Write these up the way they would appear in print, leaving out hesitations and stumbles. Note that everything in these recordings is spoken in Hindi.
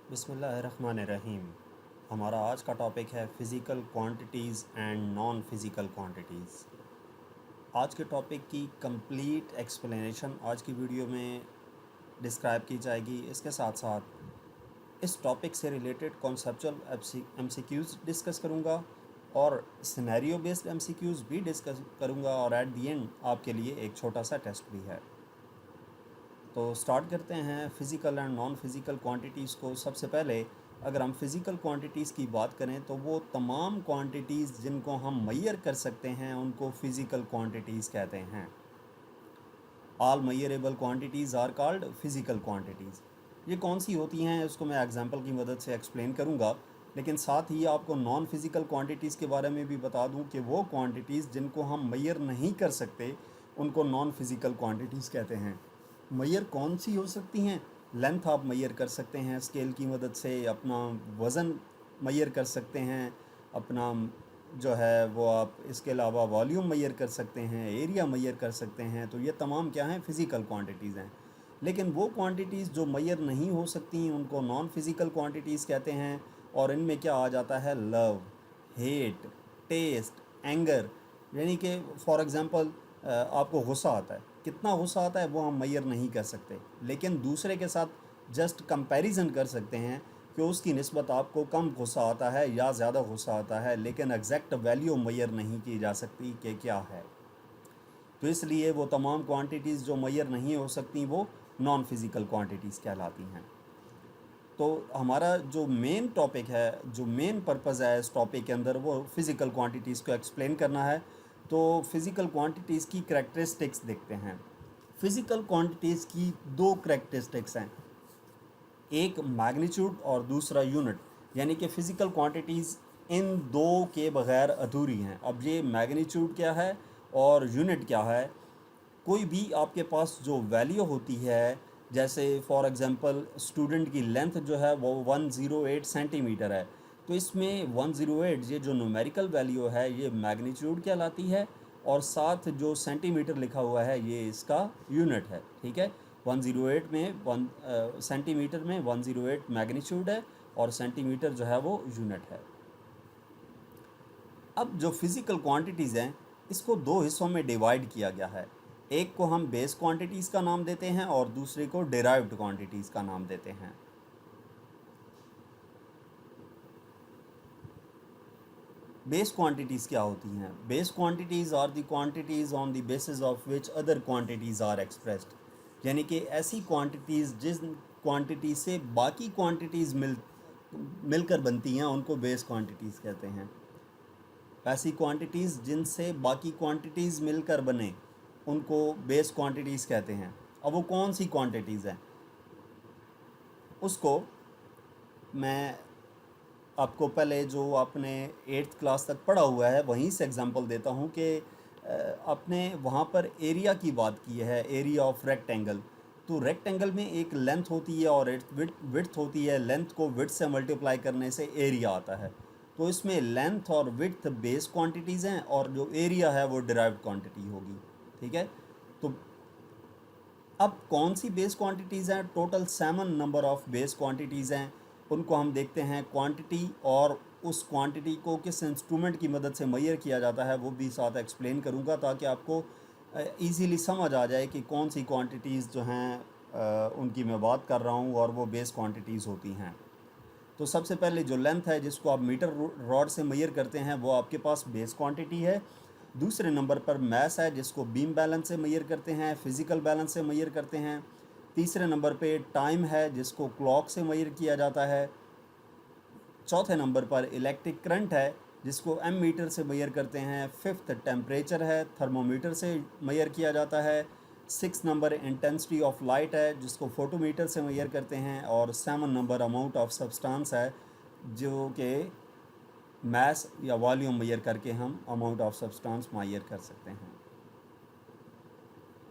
बिस्मिल्लाहिर्रहमानिर्रहीम। हमारा आज का टॉपिक है physical quantities and non physical quantities. आज के टॉपिक की कंप्लीट एक्सप्लेनेशन आज की वीडियो में डिस्क्राइब की जाएगी। इसके साथ साथ इस टॉपिक से रिलेटेड कॉन्सेप्चुअल एमसीक्यूज़ डिस्कस करूँगा और सिनेरियो बेस्ड एमसीक्यूज़ भी डिस्कस करूँगा और एट दी एंड आपके लिए एक छोटा सा टेस्ट भी है। तो स्टार्ट करते हैं physical and non physical quantities को। सबसे पहले अगर हम फ़िज़िकल क्वांटिटीज़ की बात करें तो वो तमाम क्वांटिटीज़ जिनको हम मेजर कर सकते हैं उनको फ़िज़िकल क्वांटिटीज़ कहते हैं। All measurable quantities are called physical quantities. ये कौन सी होती हैं उसको मैं एग्जांपल की मदद से एक्सप्लेन करूँगा, लेकिन साथ ही आपको नॉन फिज़िकल क्वांटिटीज़ के बारे में भी बता दूँ कि वो क्वांटिटीज़ जिनको हम मेजर नहीं कर सकते उनको नॉन फिज़िकल क्वांटिटीज़ कहते हैं। मेजर कौन सी हो सकती हैं? लेंथ आप मेजर कर सकते हैं स्केल की मदद से, अपना वज़न मेजर कर सकते हैं, अपना जो है वो आप इसके अलावा वॉल्यूम मेजर कर सकते हैं, एरिया मेजर कर सकते हैं। तो ये तमाम क्या हैं? फ़िज़िकल क्वांटिटीज़ हैं। लेकिन वो क्वांटिटीज़ जो मेजर नहीं हो सकती उनको नॉन फिज़िकल क्वांटिटीज़ कहते हैं। और इनमें क्या आ जाता है? Love, hate, taste, anger. यानी कि फॉर एग्ज़ाम्पल आपको गुस्सा आता है, कितना गुस्सा आता है वो हम मेजर नहीं कर सकते, लेकिन दूसरे के साथ जस्ट कंपैरिजन कर सकते हैं कि उसकी निस्बत आपको कम गुस्सा आता है या ज़्यादा गुस्सा आता है, लेकिन एग्जैक्ट वैल्यू मेजर नहीं की जा सकती कि क्या है। तो इसलिए वो तमाम क्वांटिटीज़ जो मेजर नहीं हो सकती वो नॉन फिज़िकल क्वांटिटीज़ कहलाती हैं। तो हमारा जो मेन टॉपिक है, जो मेन पर्पज़ है इस टॉपिक के अंदर, वो फ़िज़िकल क्वांटिटीज़ को एक्सप्लेन करना है। तो फ़िज़िकल क्वांटिटीज़ की करैक्टरिस्टिक्स देखते हैं। फ़िज़िकल क्वांटिटीज़ की दो करैक्टरिस्टिक्स हैं, एक मैग्नीट्यूड और दूसरा यूनिट। यानी कि फ़िज़िकल क्वांटिटीज़ इन दो के बगैर अधूरी हैं। अब ये मैग्नीट्यूड क्या है और यूनिट क्या है? कोई भी आपके पास जो वैल्यू होती है, जैसे फॉर एग्जांपल स्टूडेंट की लेंथ जो है वो 108 सेंटीमीटर है, तो इसमें 108 ये जो न्यूमेरिकल वैल्यू है ये मैग्नीट्यूड कहलाती है, और साथ जो सेंटीमीटर लिखा हुआ है ये इसका यूनिट है। ठीक है, 108 में सेंटीमीटर में 108 मैग्नीट्यूड है और सेंटीमीटर जो है वो यूनिट है। अब जो फिज़िकल क्वांटिटीज़ हैं इसको दो हिस्सों में डिवाइड किया गया है। एक को हम बेस क्वांटिटीज़ का नाम देते हैं और दूसरे को डिराइव्ड क्वांटिटीज़ का नाम देते हैं। बेस क्वांटिटीज़ क्या होती हैं? Base quantities are the quantities on the basis of which other quantities are expressed. यानी कि ऐसी क्वांटिटीज़ जिस क्वांटिटी से बाकी क्वांटिटीज़ मिलकर बनती हैं उनको बेस क्वांटिटीज़ कहते हैं। ऐसी क्वांटिटीज़ जिनसे बाकी क्वांटिटीज़ मिलकर बने उनको बेस क्वांटिटीज़ कहते हैं। अब वो कौन सी क्वांटिटीज़ हैं उसको मैं आपको पहले जो आपने 8th क्लास तक पढ़ा हुआ है वहीं से एग्जांपल देता हूँ कि आपने वहाँ पर एरिया की बात की है, एरिया ऑफ रेक्टेंगल। तो रेक्टेंगल में एक लेंथ होती है और विड्थ होती है। लेंथ को विड्थ से मल्टीप्लाई करने से एरिया आता है। तो इसमें लेंथ और विड्थ बेस क्वांटिटीज़ हैं और जो एरिया है वो डिराइव्ड क्वांटिटी होगी। ठीक है, तो अब कौन सी बेस क्वांटिटीज़ हैं? Total 7 number of base quantities हैं। उनको हम देखते हैं। क्वांटिटी और उस क्वांटिटी को किस इंस्ट्रूमेंट की मदद से मेजर किया जाता है वो भी साथ एक्सप्लेन करूंगा, ताकि आपको इजीली समझ आ जाए कि कौन सी क्वांटिटीज़ जो हैं उनकी मैं बात कर रहा हूँ और वो बेस क्वांटिटीज़ होती हैं। तो सबसे पहले जो लेंथ है जिसको आप मीटर रॉड से मेजर करते हैं वो आपके पास बेस क्वांटिटी है। दूसरे नंबर पर मैस है जिसको बीम बैलेंस से मेजर करते हैं, फिज़िकल बैलेंस से मेजर करते हैं। तीसरे नंबर पे टाइम है जिसको क्लॉक से मेजर किया जाता है। चौथे नंबर पर इलेक्ट्रिक करंट है जिसको एम मीटर से मेजर करते हैं। फिफ्थ टेम्परेचर है, थर्मोमीटर से मेजर किया जाता है। Six number intensity of light है जिसको फोटोमीटर से मेजर करते हैं। और seven number amount of substance है जो कि मास या वॉल्यूम मेजर करके हम अमाउंट ऑफ सब्सटेंस मेजर कर सकते हैं।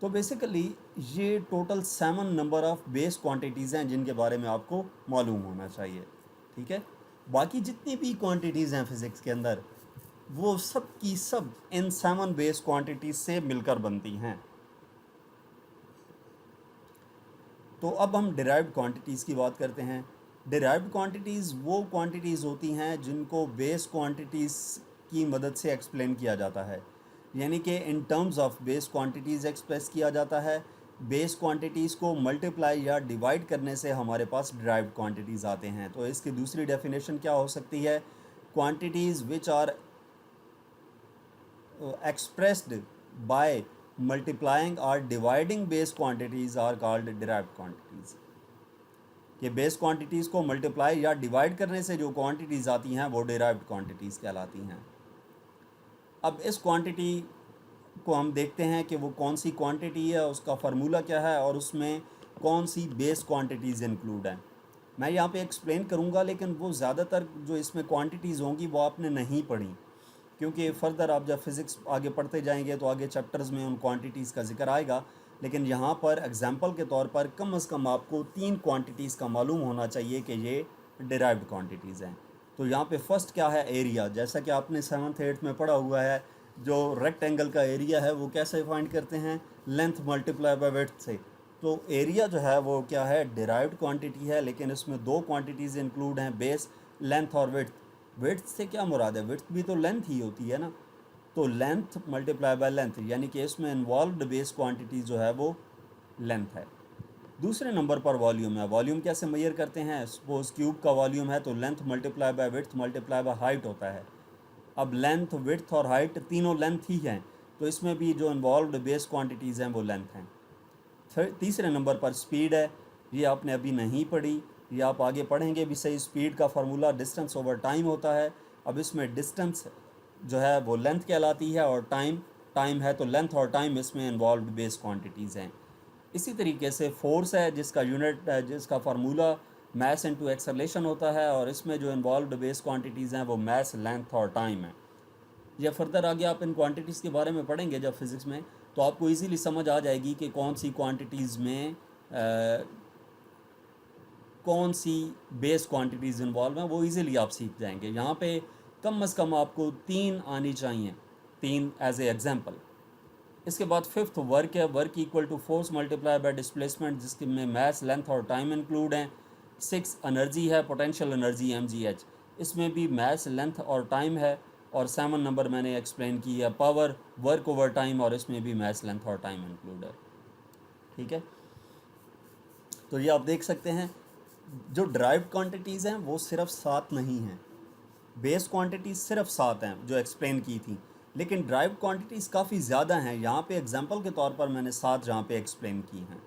तो बेसिकली ये total 7 number of base quantities हैं जिनके बारे में आपको मालूम होना चाहिए। ठीक है, बाकी जितनी भी क्वांटिटीज़ हैं फ़िज़िक्स के अंदर वो सब की सब इन 7 बेस क्वांटिटीज़ से मिलकर बनती हैं। तो अब हम डिराइव्ड क्वांटिटीज़ की बात करते हैं। डिराइव्ड क्वांटिटीज़ वो क्वांटिटीज़ होती हैं जिनको बेस क्वांटिटीज़ की मदद से एक्सप्लेन किया जाता है, यानी कि in terms of base quantities express किया जाता है। बेस क्वांटिटीज़ को मल्टीप्लाई या डिवाइड करने से हमारे पास डिराइव्ड क्वांटिटीज़ आते हैं। तो इसकी दूसरी डेफिनेशन क्या हो सकती है? Quantities which are expressed by multiplying or dividing base quantities are called derived quantities। कि बेस क्वांटिटीज़ को मल्टीप्लाई या डिवाइड करने से जो क्वांटिटीज़ आती हैं वो डिराइव्ड क्वांटिटीज़ कहलाती हैं। अब इस क्वांटिटी को हम देखते हैं कि वो कौन सी क्वांटिटी है, उसका फार्मूला क्या है और उसमें कौन सी बेस क्वांटिटीज़ इंक्लूड हैं। मैं यहाँ पे एक्सप्लेन करूँगा, लेकिन वो ज़्यादातर जो इसमें क्वांटिटीज़ होंगी वो आपने नहीं पढ़ी, क्योंकि फर्दर आप जब फिज़िक्स आगे पढ़ते जाएंगे तो आगे चैप्टर्स में उन क्वांटिटीज़ का जिक्र आएगा। लेकिन यहाँ पर एग्जांपल के तौर पर कम से कम आपको 3 क्वांटिटीज़ का मालूम होना चाहिए कि ये डिराइव्ड क्वांटिटीज़ हैं। तो यहाँ पे फर्स्ट क्या है? एरिया। जैसा कि आपने 7th 8th में पढ़ा हुआ है, जो रेक्टेंगल का एरिया है वो कैसे फाइंड करते हैं? लेंथ मल्टीप्लाई बाय विड्थ से। तो एरिया जो है वो क्या है? डिराइव्ड क्वांटिटी है, लेकिन इसमें 2 क्वांटिटीज़ इंक्लूड हैं, बेस, लेंथ और विड्थ। विड्थ से क्या मुराद है? विड्थ भी तो लेंथ ही होती है ना। तो लेंथ मल्टीप्लाई बाय लेंथ, यानी कि इसमें इन्वॉल्व्ड बेस क्वांटिटी जो है वो लेंथ है। दूसरे नंबर पर वॉल्यूम है। वॉल्यूम कैसे मेजर करते हैं? सपोज क्यूब का वॉल्यूम है तो length multiply by width multiply by height होता है। अब लेंथ, विड्थ और हाइट तीनों लेंथ ही हैं, तो इसमें भी जो इन्वॉल्व्ड बेस क्वांटिटीज़ हैं वो लेंथ हैं। तीसरे नंबर पर स्पीड है। ये आपने अभी नहीं पढ़ी, ये आप आगे पढ़ेंगे भी सही। स्पीड का फार्मूला डिस्टेंस ओवर टाइम होता है। अब इसमें डिस्टेंस जो है वो लेंथ कहलाती है और टाइम है, तो लेंथ और टाइम इसमें इन्वॉल्व्ड बेस क्वांटिटीज़ हैं। इसी तरीके से फोर्स है, जिसका यूनिट, जिसका फार्मूला मैस इनटू एक्सेलरेशन होता है, और इसमें जो इन्वॉल्व्ड बेस क्वांटिटीज़ हैं वो मैस, लेंथ और टाइम है। या फर्दर आगे आप इन क्वांटिटीज़ के बारे में पढ़ेंगे जब फिज़िक्स में, तो आपको इजीली समझ आ जाएगी कि कौन सी क्वांटिटीज़ में कौन सी बेस क्वांटिटीज़ इन्वॉल्व हैं, वो इजीली आप सीख जाएंगे। यहाँ पे कम से कम आपको 3 आनी चाहिए, 3 एज ए एग्जांपल। इसके बाद फिफ्थ वर्क है। Work equal to force multiply by displacement, जिसके में मैस, लेंथ और टाइम इंक्लूड हैं। 6 एनर्जी है, पोटेंशियल एनर्जी mgh, इसमें भी मैस, लेंथ और टाइम है। और 7 नंबर मैंने एक्सप्लेन की है, पावर, वर्क ओवर टाइम, और इसमें भी मैस, लेंथ और टाइम इंक्लूड है। ठीक है, तो ये आप देख सकते हैं जो ड्राइव्ड क्वांटिटीज़ हैं वो सिर्फ 7 नहीं हैं। बेस क्वांटिटीज़ सिर्फ 7 हैं जो एक्सप्लेन की थी, लेकिन ड्राइव्ड क्वांटिटीज़ काफ़ी ज़्यादा हैं। यहाँ पे एग्जांपल के तौर पर मैंने 7 जहाँ पे एक्सप्लेन की हैं।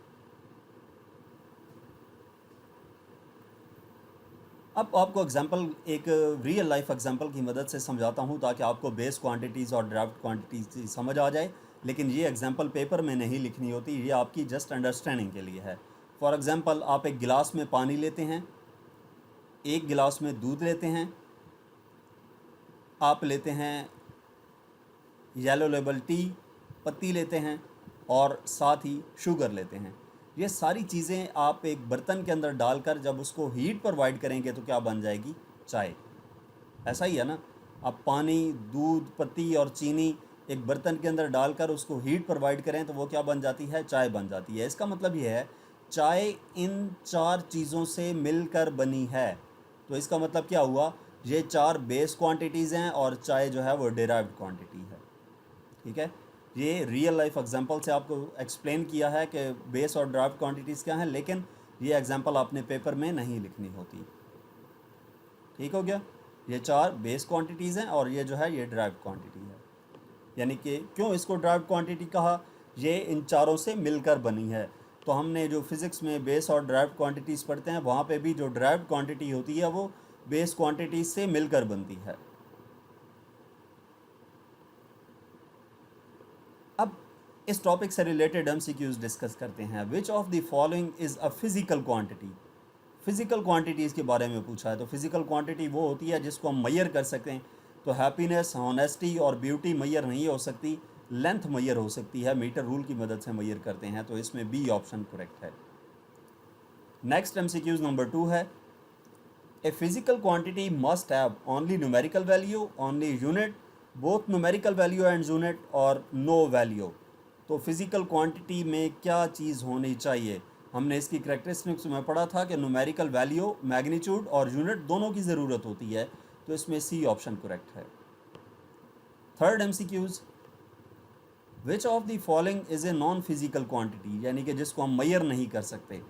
अब आपको एग्जांपल, एक रियल लाइफ एग्जांपल की मदद से समझाता हूँ ताकि आपको बेस क्वांटिटीज़ और ड्राइव्ड क्वांटिटीज़ समझ आ जाए। लेकिन ये एग्जांपल पेपर में नहीं लिखनी होती, ये आपकी जस्ट अंडरस्टैंडिंग के लिए है। फॉर एग्जांपल, आप एक गिलास में पानी लेते हैं, एक गिलास में दूध लेते हैं, आप लेते हैं येलो लेबल टी पत्ती लेते हैं, और साथ ही शुगर लेते हैं। ये सारी चीज़ें आप एक बर्तन के अंदर डालकर जब उसको हीट प्रोवाइड करेंगे तो क्या बन जाएगी? चाय। ऐसा ही है ना। आप पानी, दूध, पत्ती और चीनी एक बर्तन के अंदर डालकर उसको हीट प्रोवाइड करें तो वो क्या बन जाती है? चाय बन जाती है। इसका मतलब ये है चाय इन 4 चीज़ों से मिलकर बनी है। तो इसका मतलब क्या हुआ? ये 4 बेस क्वांटिटीज़ हैं और चाय जो है वो डिराइव्ड क्वांटिटी है। ठीक है, ये रियल लाइफ एग्जांपल से आपको एक्सप्लेन किया है कि बेस और ड्राइव्ड क्वांटिटीज़ क्या हैं, लेकिन ये एग्जांपल आपने पेपर में नहीं लिखनी होती। ठीक हो गया, ये 4 बेस क्वांटिटीज़ हैं और ये जो है ये ड्राइव्ड क्वांटिटी है। यानी कि क्यों इसको ड्राइव्ड क्वांटिटी कहा? ये इन चारों से मिलकर बनी है। तो हमने जो फिज़िक्स में बेस और ड्राइव्ड क्वांटिटीज़ पढ़ते हैं, वहाँ पे भी जो ड्राइव्ड क्वांटिटी होती है वो बेस क्वांटिटीज़ से मिलकर बनती है। अब इस टॉपिक से रिलेटेड MCQs डिस्कस करते हैं। विच of the following is a physical quantity? Physical quantities के बारे में पूछा है। तो फिज़िकल क्वांटिटी वो होती है जिसको हम मैयर कर सकें। तो हैप्पीनेस, ऑनेस्टी और ब्यूटी मैयर नहीं हो सकती, लेंथ मैयर हो सकती है, मीटर रूल की मदद से मैयर करते हैं। तो इसमें बी ऑप्शन करेक्ट है। नेक्स्ट MCQs नंबर 2 है, a physical quantity must have only numerical value, only unit, both numerical value and unit, और नो वैल्यू। तो फिज़िकल क्वांटिटी में क्या चीज़ होनी चाहिए? हमने इसकी करेक्टरिस्टिक्स में पढ़ा था कि न्यूमेरिकल वैल्यू, मैग्नीट्यूड और यूनिट दोनों की ज़रूरत होती है, तो इसमें सी ऑप्शन करेक्ट है। Third MCQs, which of the following is a non physical quantity, यानी कि जिसको हम मैयर नहीं कर सकते।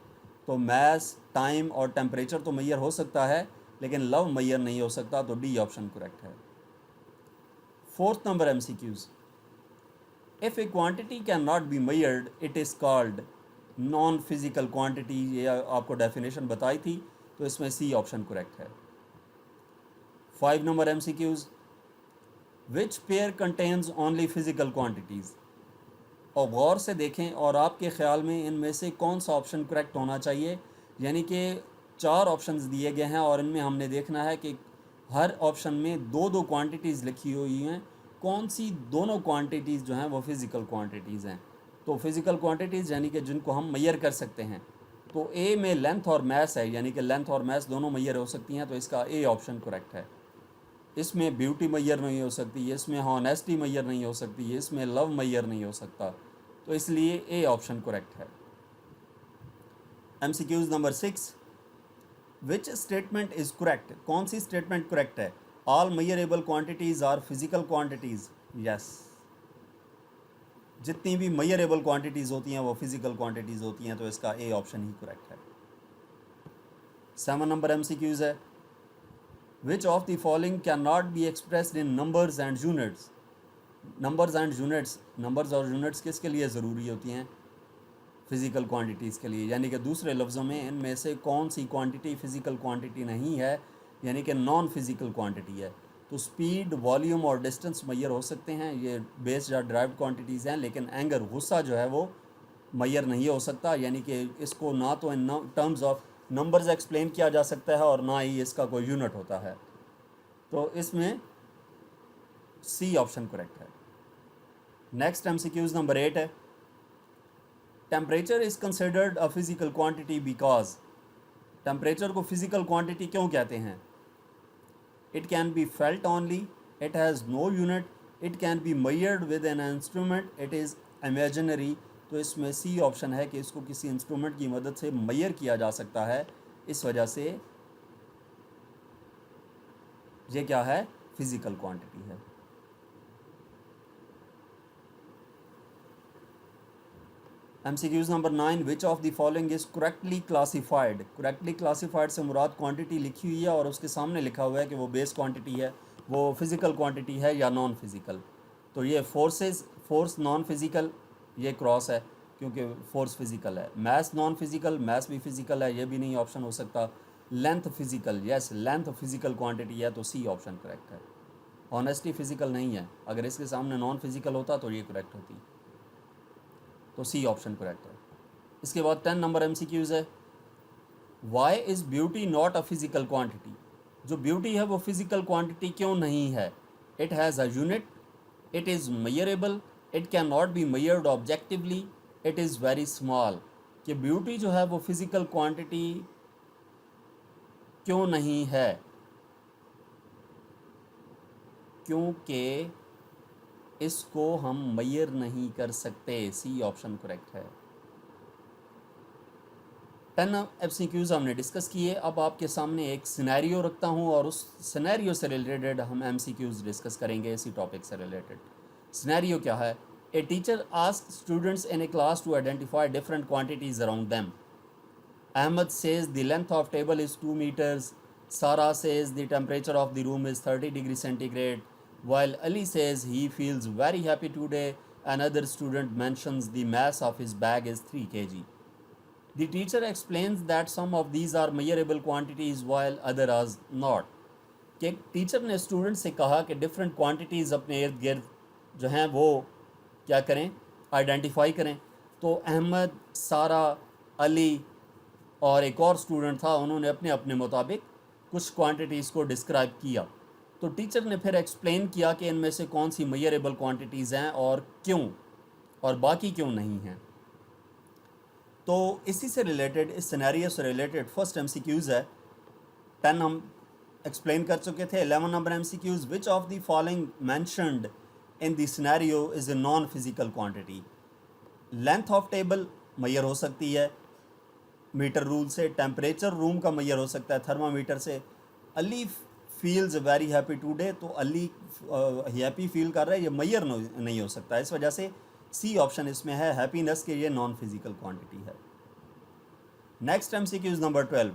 तो मैस, टाइम और टेम्परेचर तो मैयर हो सकता है, लेकिन लव मैयर नहीं हो सकता, तो डी ऑप्शन करेक्ट है। Fourth number MCQs, if a quantity can not be measured it is called non physical quantity, ये आपको डेफिनेशन बताई थी, तो इसमें सी ऑप्शन करेक्ट है। 5 number MCQs, which pair contains only physical quantities, और गौर से देखें और आपके ख्याल में इनमें से कौन सा ऑप्शन करेक्ट होना चाहिए। यानी कि 4 ऑप्शंस दिए गए हैं और इनमें हमने देखना है कि हर ऑप्शन में दो दो क्वांटिटीज़ लिखी हुई हैं, कौन सी दोनों क्वांटिटीज़ जो हैं वो फिज़िकल क्वांटिटीज़ हैं। तो फिज़िकल क्वांटिटीज़ यानी कि जिनको हम मैयर कर सकते हैं, तो ए में लेंथ और मैस है, यानी कि लेंथ और मैस दोनों मैयर हो सकती हैं, तो इसका ए ऑप्शन करेक्ट है। इसमें ब्यूटी मैयर नहीं हो सकती, इसमें हॉनेस्टी मैयर नहीं हो सकती, इसमें लव मैयर नहीं हो सकता, तो इसलिए ए ऑप्शन करेक्ट है। MCQs number 6, which statement is correct, कौन सी स्टेटमेंट करेक्ट है। All measurable quantities are physical quantities, yes, जितनी भी मैयरेबल क्वांटिटीज़ होती हैं वो फिजिकल क्वांटिटीज़ होती हैं, तो इसका ए ऑप्शन ही करेक्ट है। 7 नंबर एमसीक्यूज है, विच of the following can not be expressed in numbers and units. Numbers and units, numbers और यूनिट्स किसके लिए ज़रूरी होती हैं, फ़िज़िकल क्वांटिटीज़ के लिए, यानी कि दूसरे लफ्ज़ों में इनमें से कौन सी क्वांटिटी फ़िज़िकल क्वांटिटी नहीं है, यानी कि नॉन फिज़िकल क्वांटिटी है। तो स्पीड, वॉल्यूम और डिस्टेंस मैयर हो सकते हैं, ये बेस्ड या ड्राइव्ड क्वांटिटीज़ हैं, लेकिन एंगर, गुस्सा जो है वो मैयर नहीं हो सकता, यानी कि इसको ना तो in terms of numbers explain किया जा सकता है और ना ही इसका कोई यूनिट होता है, तो इसमें सी ऑप्शन करेक्ट है। नेक्स्ट एमसीक्यूज नंबर 8 है, temperature is considered a physical quantity because, temperature को फिज़िकल क्वांटिटी क्यों कहते हैं। It can be felt only, it has no unit, it can be measured with an instrument, it is imaginary, तो इसमें सी ऑप्शन है कि इसको किसी इंस्ट्रूमेंट की मदद से मैयर किया जा सकता है, इस वजह से ये क्या है, फिज़िकल क्वांटिटी है। MCQs number 9, which of the following is correctly classified. Correctly classified से मुराद क्वांटिटी लिखी हुई है और उसके सामने लिखा हुआ है कि वो बेस क्वांटिटी है, वो फिज़िकल क्वांटिटी है या नॉन फिज़िकल। तो ये फोर्सेस, फोर्स नॉन फिज़िकल, ये क्रॉस है क्योंकि फोर्स फिज़िकल है। मैथ नॉन फिज़िकल, मैथ भी फिज़िकल है, ये भी नहीं ऑप्शन हो सकता। Length physical, yes, length physical quantity है, तो सी ऑप्शन करेक्ट है। ऑनेस्टी फिज़िकल नहीं है, अगर इसके सामने नॉन फिज़िकल होता तो ये करेक्ट होती, तो सी ऑप्शन करेक्ट है। इसके बाद 10 नंबर एमसीक्यूज़ है, why is beauty not a physical quantity. जो ब्यूटी है वो फिज़िकल क्वांटिटी क्यों नहीं है। It has a unit, it is measurable, it can not be measured objectively, it is very small. कि ब्यूटी जो है वो फिज़िकल क्वांटिटी क्यों नहीं है, क्योंकि इसको हम मैयर नहीं कर सकते, सी ऑप्शन करेक्ट है। 10 एमसीक्यूज़ हमने डिस्कस किए, अब आपके सामने एक सिनेरियो रखता हूँ और उस सिनेरियो से रिलेटेड हम एमसीक्यूज़ डिस्कस करेंगे, इसी टॉपिक से रिलेटेड। सिनेरियो क्या है, a teacher ask students in a class to identify different quantities around them. Ahmed says the length of table is 2 meters. Sarah says the temperature of the room is 30 degrees centigrade. While Ali says he feels very happy today, another student mentions the mass of his bag is 3 kg. The teacher explains that some of these are measurable quantities while others are not. कि टीचर ने स्टूडेंट से कहा कि डिफरेंट क्वांटिटीज़ अपने इर्द गिर्द जो हैं वो क्या करें, आइडेंटिफाई करें। तो अहमद, सारा, अली और एक और स्टूडेंट था, उन्होंने अपने अपने मुताबिक कुछ क्वांटिटीज़ को डिस्क्राइब किया। तो टीचर ने फिर एक्सप्लेन किया कि इनमें से कौन सी मेजरेबल क्वांटिटीज़ हैं और क्यों, और बाकी क्यों नहीं हैं। तो इसी से रिलेटेड, इस सिनेरियो से रिलेटेड फर्स्ट एमसीक्यूज़ है। 10 हम एक्सप्लेन कर चुके थे। 11 number MCQs, which of the following mentioned in the scenario is a non physical quantity. Length of table measure हो सकती है, मीटर रूल से, टेम्परेचर रूम का मैयर हो सकता है थर्मामीटर से। Ali feels very happy today, तो अली हैप्पी फील कर रहा है, ये मैयर नहीं हो सकता। इस वजह से सी ऑप्शन इसमें है हैप्पीनेस के, ये नॉन फिजिकल क्वांटिटी है। नेक्स्ट MCQ नंबर 12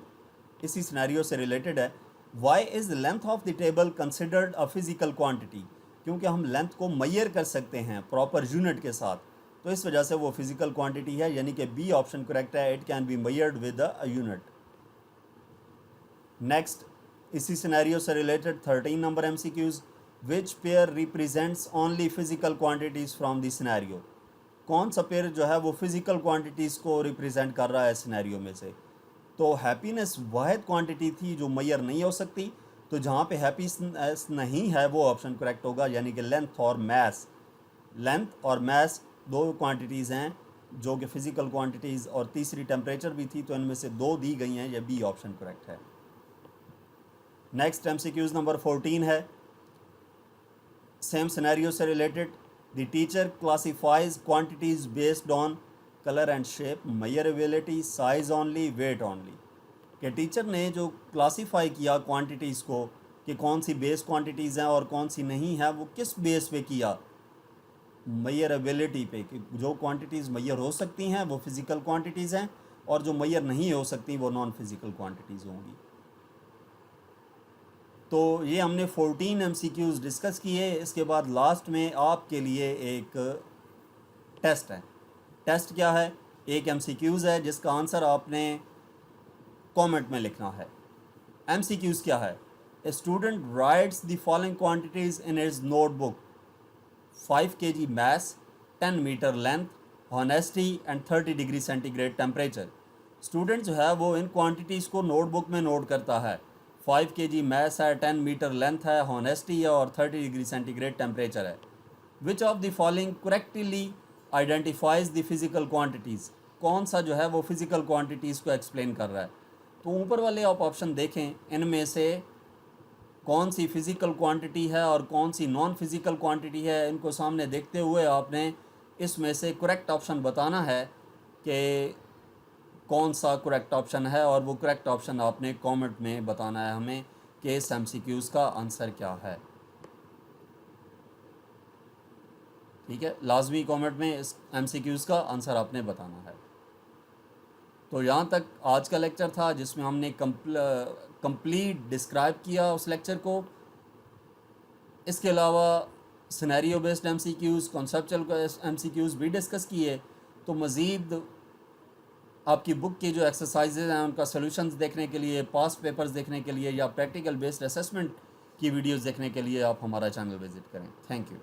इसी सिनेरियो से रिलेटेड है। Why is length of the table considered a physical quantity, क्योंकि हम लेंथ को मैयर कर सकते हैं प्रॉपर यूनिट के साथ, तो इस वजह से वो फिजिकल क्वांटिटी है, यानी कि बी ऑप्शन करेक्ट है, it can be measured with a unit. Next इसी सिनेरियो से related 13 number MCQs, which pair represents only physical quantities from the scenario, कौन सा पेयर जो है वो फिजिकल क्वांटिटीज़ को रिप्रेजेंट कर रहा है सिनेरियो में से। तो हैप्पीनेस वाहिद क्वांटिटी थी जो मैयर नहीं हो सकती, तो जहाँ पे हैप्पीनेस नहीं है वो ऑप्शन करेक्ट होगा, यानी कि लेंथ और मैस। लेंथ और मैस दो क्वांटिटीज़ हैं जो कि फ़िज़िकल क्वांटिटीज़, और तीसरी टेम्परेचर भी थी, तो इनमें से दो दी गई हैं, ये बी ऑप्शन करेक्ट है। नेक्स्ट MCQs नंबर 14 है, सेम सिनेरियो से related. The teacher classifies quantities based on colour and shape, measurability, size only, weight only, कि टीचर ने जो क्लासीफाई किया क्वांटिटीज़ को कि कौन सी बेस क्वांटिटीज़ हैं और कौन सी नहीं है, वो किस बेस पे किया, मेजरेबिलिटी पे, कि जो क्वांटिटीज़ मैयर हो सकती हैं वो फिज़िकल क्वांटिटीज़ हैं, और जो मैयर नहीं हो सकती वो नॉन फिज़िकल क्वांटिटीज़ होंगी। तो ये हमने 14 MCQs डिस्कस किए। इसके बाद लास्ट में आपके लिए एक टेस्ट है। टेस्ट क्या है? एक MCQs है जिसका आंसर आपने कमेंट में लिखना है। MCQs क्या है? A student writes the following quantities in his notebook: 5 kg mass, 10 meter length, honesty and 30 degree centigrade temperature. Student जो है वो इन क्वांटिटीज़ को नोटबुक में नोट करता है। 5 kg मैस है, 10 मीटर लेंथ है, हॉनेस्टी है और 30 डिग्री सेंटीग्रेड टेम्परेचर है। विच of the following correctly identifies the physical quantities, कौन सा जो है वो फिज़िकल क्वांटिटीज़ को एक्सप्लेन कर रहा है। तो ऊपर वाले आप ऑप्शन देखें, इनमें से कौन सी फ़िज़िकल क्वांटिटी है और कौन सी नॉन फिज़िकल क्वांटिटी है, इनको सामने देखते हुए आपने इसमें से करेक्ट ऑप्शन बताना है कि कौन सा करेक्ट ऑप्शन है, और वो करेक्ट ऑप्शन आपने कमेंट में बताना है हमें कि इस MCQs का आंसर क्या है। ठीक है, लाजमी कमेंट में इस MCQs का आंसर आपने बताना है। तो यहाँ तक आज का लेक्चर था, जिसमें हमने कंप्लीट डिस्क्राइब किया उस लेक्चर को। इसके अलावा scenario based MCQs, conceptual MCQs भी डिस्कस किए। तो मज़ीद आपकी बुक की जो एक्सरसाइजेज हैं उनका सॉल्यूशंस देखने के लिए, पास्ट पेपर्स देखने के लिए, या प्रैक्टिकल बेस्ड असेसमेंट की वीडियोस देखने के लिए आप हमारा चैनल विज़िट करें। Thank you.